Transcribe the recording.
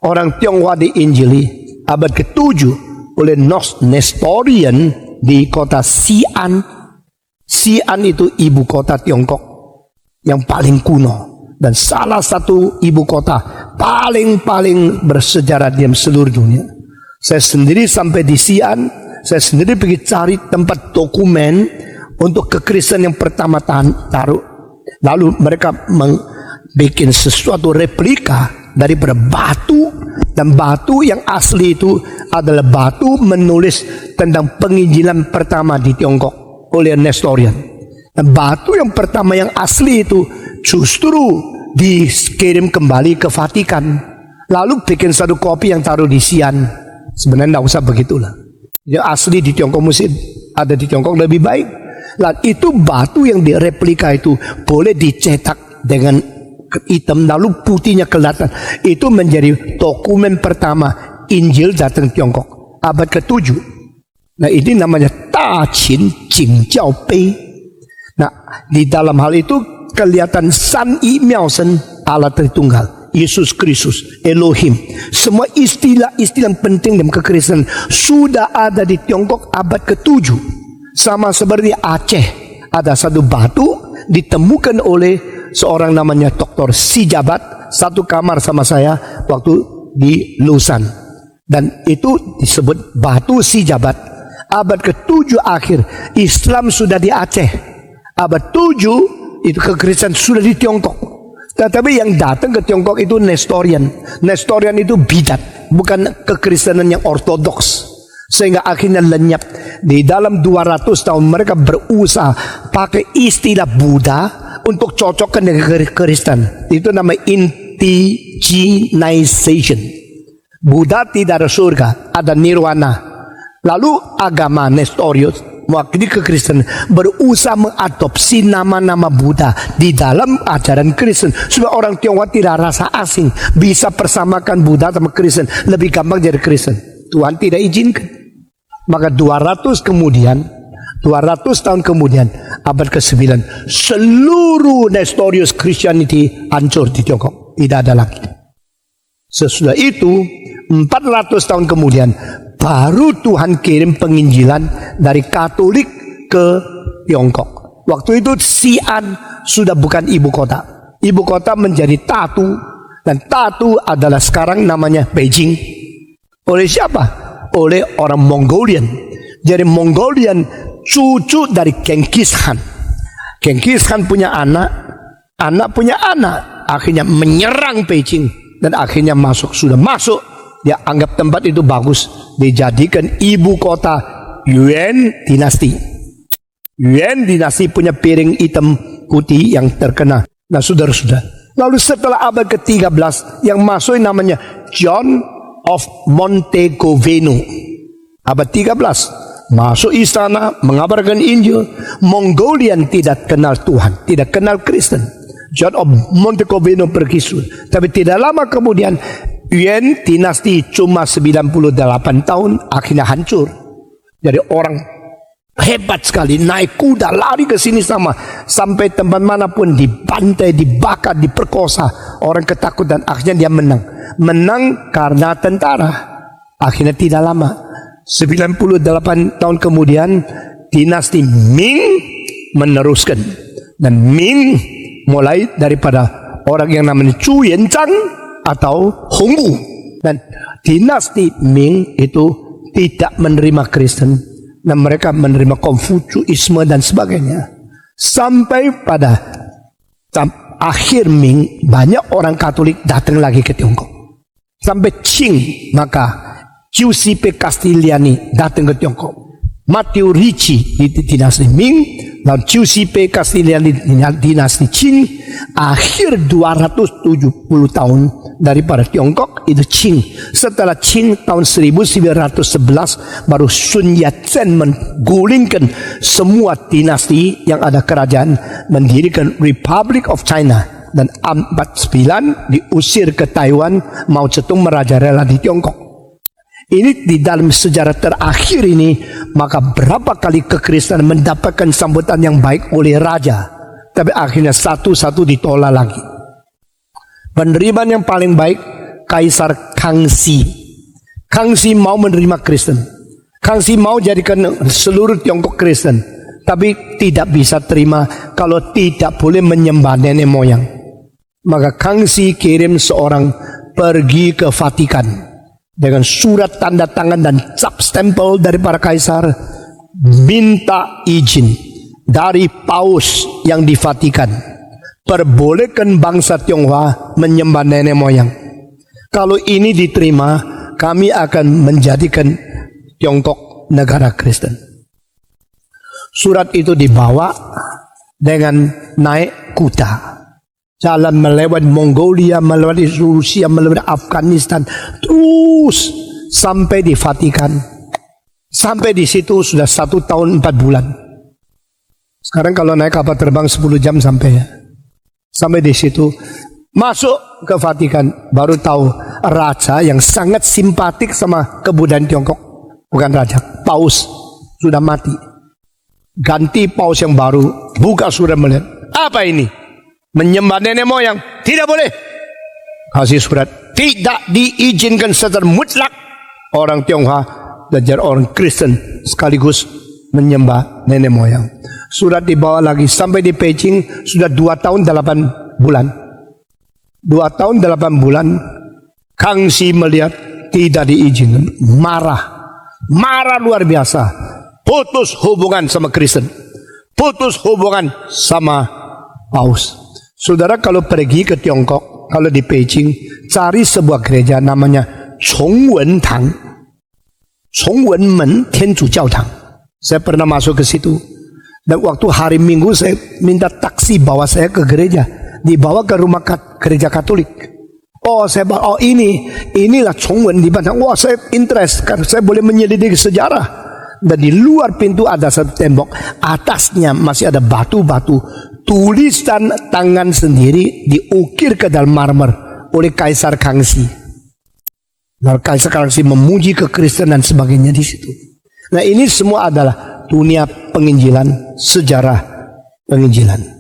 orang Tionghoa diinjili abad ke-7 oleh Nestorian di kota Xi'an. Xi'an itu ibu kota Tiongkok yang paling kuno dan salah satu ibu kota paling bersejarah di seluruh dunia. Saya sendiri sampai di Xi'an, saya sendiri pergi cari tempat dokumen untuk kekristenan yang pertama taruh. Lalu mereka bikin sesuatu replika daripada batu, dan batu yang asli itu adalah batu menulis tentang penginjilan pertama di Tiongkok oleh Nestorian. Dan batu yang pertama yang asli itu justru dikirim kembali ke Vatikan, lalu bikin satu kopi yang taruh di Xi'an. Sebenarnya tidak usah begitulah, yang asli di Tiongkok mesti ada di Tiongkok lebih baik. Lalu itu batu yang direplika itu boleh dicetak dengan hitam lalu putihnya kelihatan. Itu menjadi dokumen pertama Injil datang Tiongkok abad ke-7. Nah ini namanya Ta Qin Jing Jiao Bei. Nah di dalam hal itu kelihatan San Yi Miao Shen, Allah Tritunggal, Yesus Kristus, Elohim. Semua istilah-istilah penting dalam kekristenan sudah ada di Tiongkok abad ke-7. Sama seperti Aceh, ada satu batu ditemukan oleh seorang namanya Dr. Sijabat, satu kamar sama saya waktu di Lusan, dan itu disebut batu Sijabat. Abad ke-7 akhir Islam sudah di Aceh, abad 7 itu kekristenan sudah di Tiongkok. Tetapi yang datang ke Tiongkok itu Nestorian. Nestorian itu bidat, bukan kekristenan yang ortodoks, sehingga akhirnya lenyap. Di dalam 200 tahun mereka berusaha pakai istilah Buddha untuk cocokkan dengan Kristen. Itu namanya indigenization. Buddha tidak ada surga, ada nirwana. Lalu agama Nestorius mewakili kekristenan berusaha mengadopsi nama-nama Buddha di dalam ajaran Kristen supaya orang Tionghoa tidak rasa asing, bisa persamakan Buddha sama Kristen, lebih gampang jadi Kristen. Tuhan tidak izinkan. Maka 200 tahun kemudian abad ke-9 seluruh Nestorius Christianity hancur di Tiongkok, tidak ada lagi. Sesudah itu 400 tahun kemudian baru Tuhan kirim penginjilan dari Katolik ke Tiongkok. Waktu itu Xi'an sudah bukan ibu kota. Ibu kota menjadi Tatu, dan Tatu adalah sekarang namanya Beijing. Oleh siapa? Oleh orang Mongolian. Jadi Mongolian cucu dari Genghis Khan. Genghis Khan punya anak punya anak, akhirnya menyerang Beijing dan akhirnya sudah masuk. Dia anggap tempat itu bagus, dijadikan ibu kota Yuan dinasti. Yuan dinasti punya piring hitam putih yang terkenal. Nah saudara-saudara, lalu setelah abad ke-13 yang masuk namanya John of Montegoveno, abad 13 masuk istana mengabarkan Injil. Mongolian tidak kenal Tuhan, tidak kenal Kristen. John of Montegoveno pergi, tapi tidak lama kemudian Yuan dinasti cuma 98 tahun akhirnya hancur. Jadi orang hebat sekali, naik kuda lari ke sini sampai tempat manapun dibantai, dibakar, diperkosa, orang ketakutan. Akhirnya dia menang karena tentara. Akhirnya tidak lama, 98 tahun kemudian dinasti Ming meneruskan, dan Ming mulai daripada orang yang namanya Chu Yanzhang atau Hongwu. Dan dinasti Ming itu tidak menerima Kristen, dan mereka menerima Konfusianisme dan sebagainya. Sampai pada akhir Ming banyak orang Katolik datang lagi ke Tiongkok. Sampai Qing, maka Giuseppe Castigliani datang ke Tiongkok. Matteo Ricci di dinasti Ming dan Giuseppe Castigliani di dinasti Qing. Akhir 270 tahun daripada Tiongkok itu Qing. Setelah Qing tahun 1911 baru Sun Yat-sen menggulingkan semua dinasti yang ada kerajaan, mendirikan Republic of China. Dan 49 diusir ke Taiwan, Mao Zedong merajalela di Tiongkok. Ini di dalam sejarah terakhir ini, maka berapa kali kekristenan mendapatkan sambutan yang baik oleh raja, tapi akhirnya satu-satu ditolak lagi. Penerimaan yang paling baik Kaisar Kangxi. Kangxi mau menerima Kristen. Kangxi mau jadikan seluruh Tiongkok Kristen. Tapi tidak bisa terima kalau tidak boleh menyembah nenek moyang. Maka Kangxi kirim seorang pergi ke Vatikan dengan surat tanda tangan dan cap stempel dari para kaisar, minta izin dari paus yang di Vatikan, perbolehkan bangsa Tionghoa menyembah nenek moyang. Kalau ini diterima, kami akan menjadikan Tiongkok negara Kristen. Surat itu dibawa dengan naik kuda, jalan melewati Mongolia, melewati Rusia, melewati Afghanistan, terus sampai di Vatikan. Sampai di situ sudah 1 tahun 4 bulan. Sekarang kalau naik kapal terbang 10 jam sampai ya. Sampai di situ, masuk ke Vatikan, baru tahu raja yang sangat simpatik sama kebudayaan Tiongkok, bukan raja, paus sudah mati. Ganti paus yang baru, buka surat melihat, apa ini? Menyembah nenek moyang, tidak boleh. Kasih surat, tidak diizinkan secara mutlak orang Tionghoa belajar orang Kristen sekaligus menyembah nenek moyang. Surat dibawa lagi sampai di Beijing, sudah 2 tahun 8 bulan. 2 tahun 8 bulan, Kangxi melihat tidak diizinkan, marah luar biasa. Putus hubungan sama Kristen, putus hubungan sama paus. Saudara kalau pergi ke Tiongkok, kalau di Beijing, cari sebuah gereja namanya Chongwen Men Tianzu Jiaotang. Saya pernah masuk ke situ. Dan waktu hari Minggu saya minta taksi bawa saya ke gereja, dibawa ke rumah gereja Katolik. Oh saya inilah Chongwen di Batang. Wah saya interest karena saya boleh menyelidiki sejarah. Dan di luar pintu ada satu tembok, atasnya masih ada batu-batu, tulisan tangan sendiri diukir ke dalam marmer oleh Kaisar Kangxi. Lalu Kaisar Kangxi memuji kekristenan dan sebagainya di situ. Nah ini semua adalah dunia penginjilan, sejarah penginjilan.